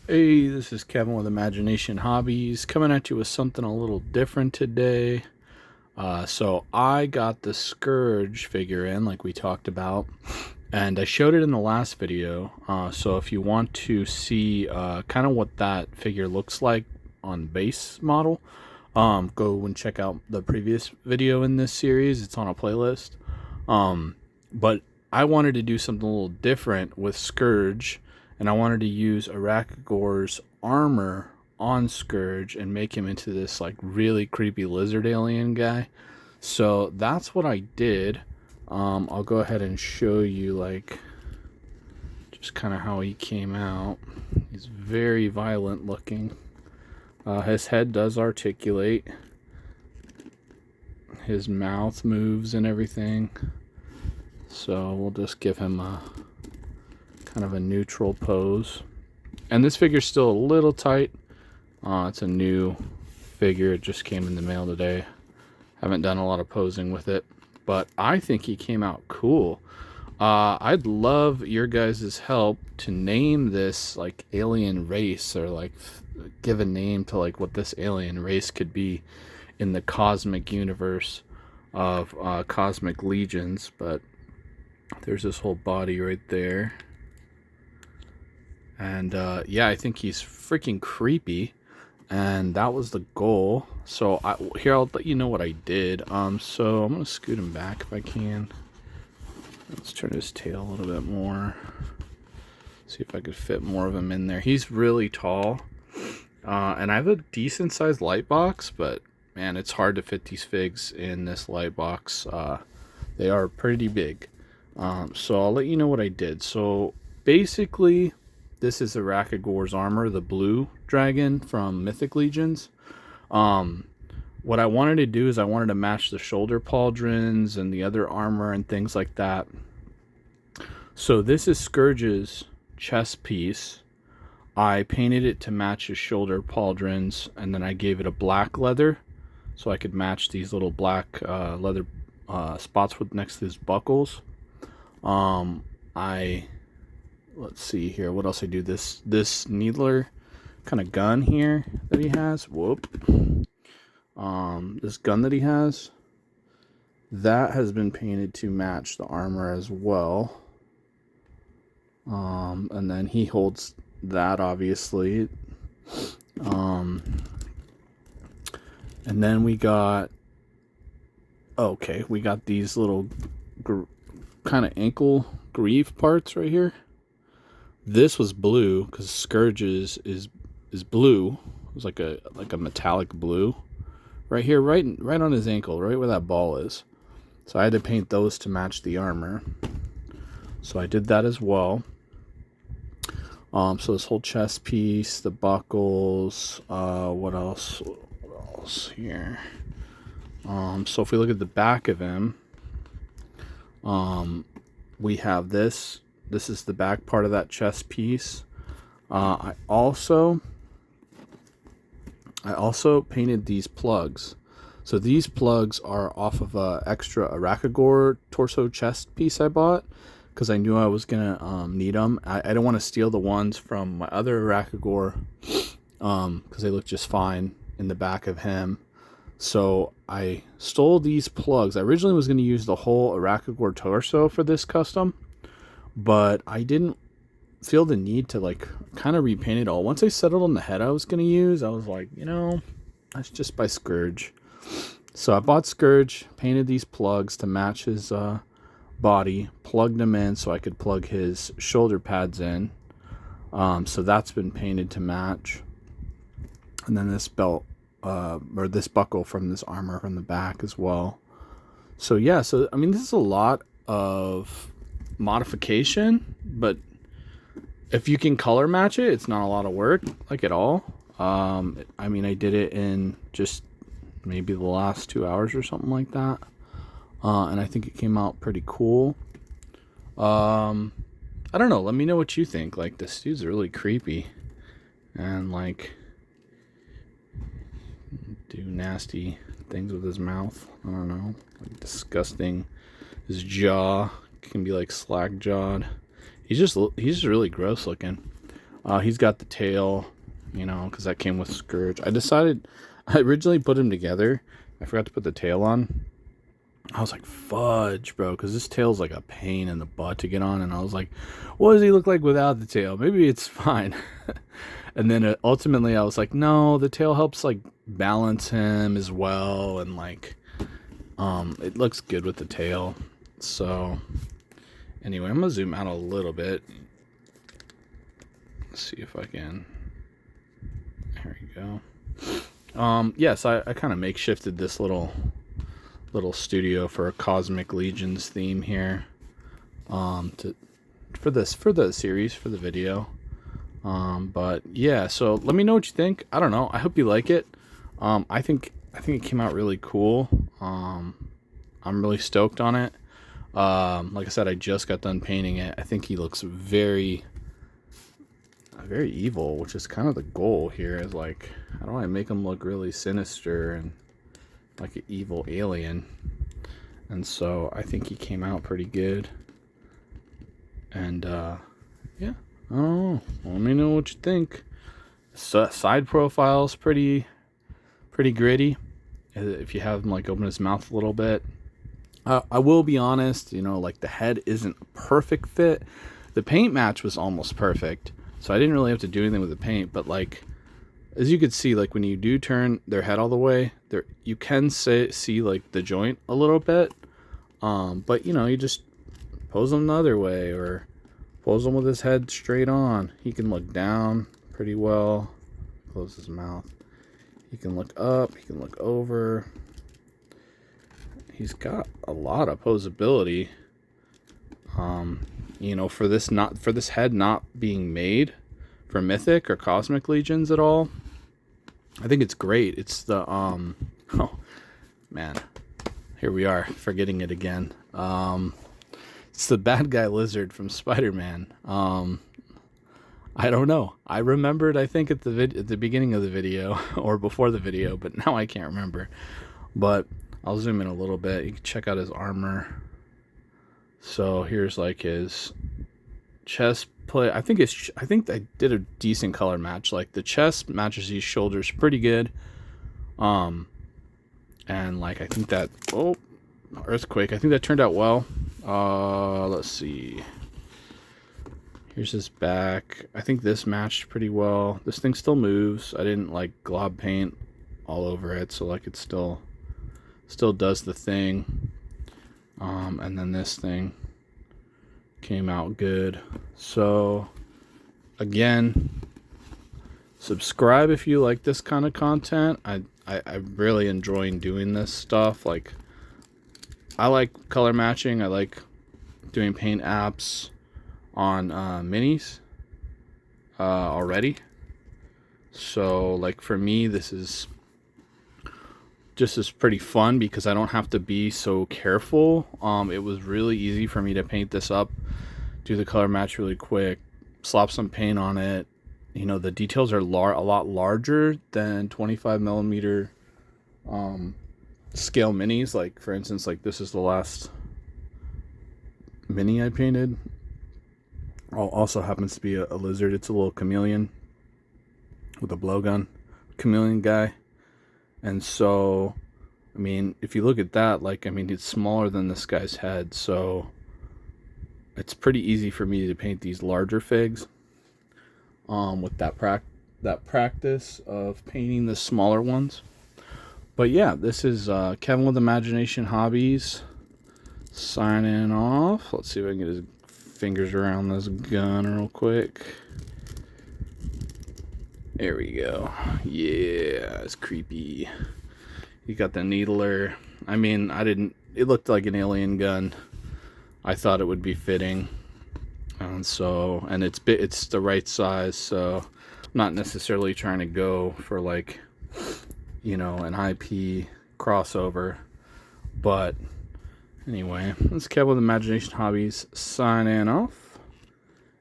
Hey, this is Kevin with Imagination Hobbies coming at you with something a little different today. So I got the Scourge figure in, like we talked about, and I showed it in the last video. So if you want to see kind of what that figure looks like on base model, go and check out the previous video in this series. It's on a playlist. But I wanted to do something a little different with Scourge, and I wanted to use Arachagor's armor on Scourge and make him into this like really creepy lizard alien guy. So that's what I did. I'll go ahead and show you like just kind of how he came out. He's very violent looking. His head does articulate. His mouth moves and everything. So we'll just give him a kind of a neutral pose. And this figure's still a little tight. It's a new figure. It just came in the mail today. Haven't done a lot of posing with it, but I think he came out cool. I'd love your guys' help to name this like alien race, or like give a name to like what this alien race could be in the cosmic universe of Cosmic Legions. But there's this whole body right there. And yeah, I think he's freaking creepy. And that was the goal. So here, I'll let you know what I did. So I'm going to scoot him back if I can. Let's turn his tail a little bit more. See if I could fit more of him in there. He's really tall. And I have a decent sized light box, but man, it's hard to fit these figs in this light box. They are pretty big. So I'll let you know what I did. So basically, this is Arachagor's armor, the blue dragon from Mythic Legions. What I wanted to do is I wanted to match the shoulder pauldrons and the other armor and things like that. So this is Sskurge's chest piece. I painted it to match his shoulder pauldrons, and then I gave it a black leather so I could match these little black leather spots with next to his buckles. Let's see here, what else I do. This needler kind of gun here that he has. This gun that he has, that has been painted to match the armor as well. And then he holds that, obviously. And then we got these little kind of ankle greave parts right here. This was blue because Sskurge's is blue. It was like a metallic blue right here, right on his ankle, right where that ball is. So I had to paint those to match the armor. So I did that as well. So this whole chest piece, the buckles, what else here? So if we look at the back of him, we have this. This is the back part of that chest piece. I also painted these plugs. So these plugs are off of a extra Arachagor torso chest piece I bought because I knew I was gonna need them. I don't want to steal the ones from my other Arachagor because they look just fine in the back of him. So I stole these plugs. I originally was going to use the whole Arachagor torso for this custom, but I didn't feel the need to like kind of repaint it all. Once I settled on the head I was going to use, I was like, let's just buy Sskurge. So I bought Sskurge, painted these plugs to match his body, plugged them in so I could plug his shoulder pads in. So that's been painted to match. And then this belt, or this buckle from this armor from the back as well. So yeah, so I mean, this is a lot of modification, but if you can color match it, it's not a lot of work, like at all. I mean, I did it in just maybe the last 2 hours or something like that, and I think it came out pretty cool. I don't know, let me know what you think. Like, this dude's really creepy and like do nasty things with his mouth. I don't know, like disgusting. His jaw can be like slack jawed. He's just really gross looking. He's got the tail, you know, because that came with Sskurge. I originally put him together. I forgot to put the tail on. I was like, fudge, bro, because this tail's like a pain in the butt to get on. And I was like, what does he look like without the tail? Maybe it's fine. And then ultimately I was like, no, the tail helps like balance him as well. And like, it looks good with the tail. So anyway, I'm going to zoom out a little bit. Let's see if I can. There we go. Yes, I kind of makeshifted this little studio for a Cosmic Legions theme here, for the series, for the video. But yeah, so let me know what you think. I don't know, I hope you like it. I think it came out really cool. I'm really stoked on it. Like I said, I just got done painting it. I think he looks very evil, which is kind of the goal here, is like, how do I make him look really sinister and like an evil alien? And so I think he came out pretty good. And yeah, I don't know, let me know what you think. Side profile's pretty gritty if you have him like open his mouth a little bit. I will be honest, you know, like the head isn't a perfect fit. The paint match was almost perfect, so I didn't really have to do anything with the paint. But like, as you could see, like when you do turn their head all the way, there you can see like the joint a little bit. But you know, you just pose them the other way, or pose him with his head straight on. He can look down pretty well. Close his mouth. He can look up. He can look over. He's got a lot of posability. You know, for this head not being made for Mythic or Cosmic Legions at all, I think it's great. It's the oh man, here we are forgetting it again. It's the bad guy lizard from Spider-Man. I don't know. I remembered, I think, at the beginning of the video or before the video, but now I can't remember. But I'll zoom in a little bit. You can check out his armor. So here's like his chest plate. I think I did a decent color match. Like the chest matches these shoulders pretty good. And like I think that earthquake. I think that turned out well. Let's see. Here's his back. I think this matched pretty well. This thing still moves. I didn't like glob paint all over it, so like it still does the thing. And then this thing came out good. So again, subscribe if you like this kind of content. I'm really enjoying doing this stuff. Like, I like color matching. I like doing paint apps on minis already. So like for me, this is pretty fun because I don't have to be so careful. It was really easy for me to paint this up, do the color match really quick, slap some paint on it. You know, the details are a lot larger than 25 millimeter scale minis. Like for instance, like this is the last mini I painted. Also happens to be a lizard. It's a little chameleon with a blowgun, chameleon guy. And so, I mean, if you look at that, like, I mean, it's smaller than this guy's head, so it's pretty easy for me to paint these larger figs with that practice of painting the smaller ones. But yeah, this is Kevin with Imagination Hobbies signing off. Let's see if I can get his fingers around this gun real quick. There we go. Yeah, it's creepy. You got the needler. I mean, it looked like an alien gun. I thought it would be fitting. And so, and it's the right size, so I'm not necessarily trying to go for like, you know, an IP crossover. But anyway, this is Kevin with Imagination Hobbies signing off.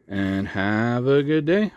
And have a good day.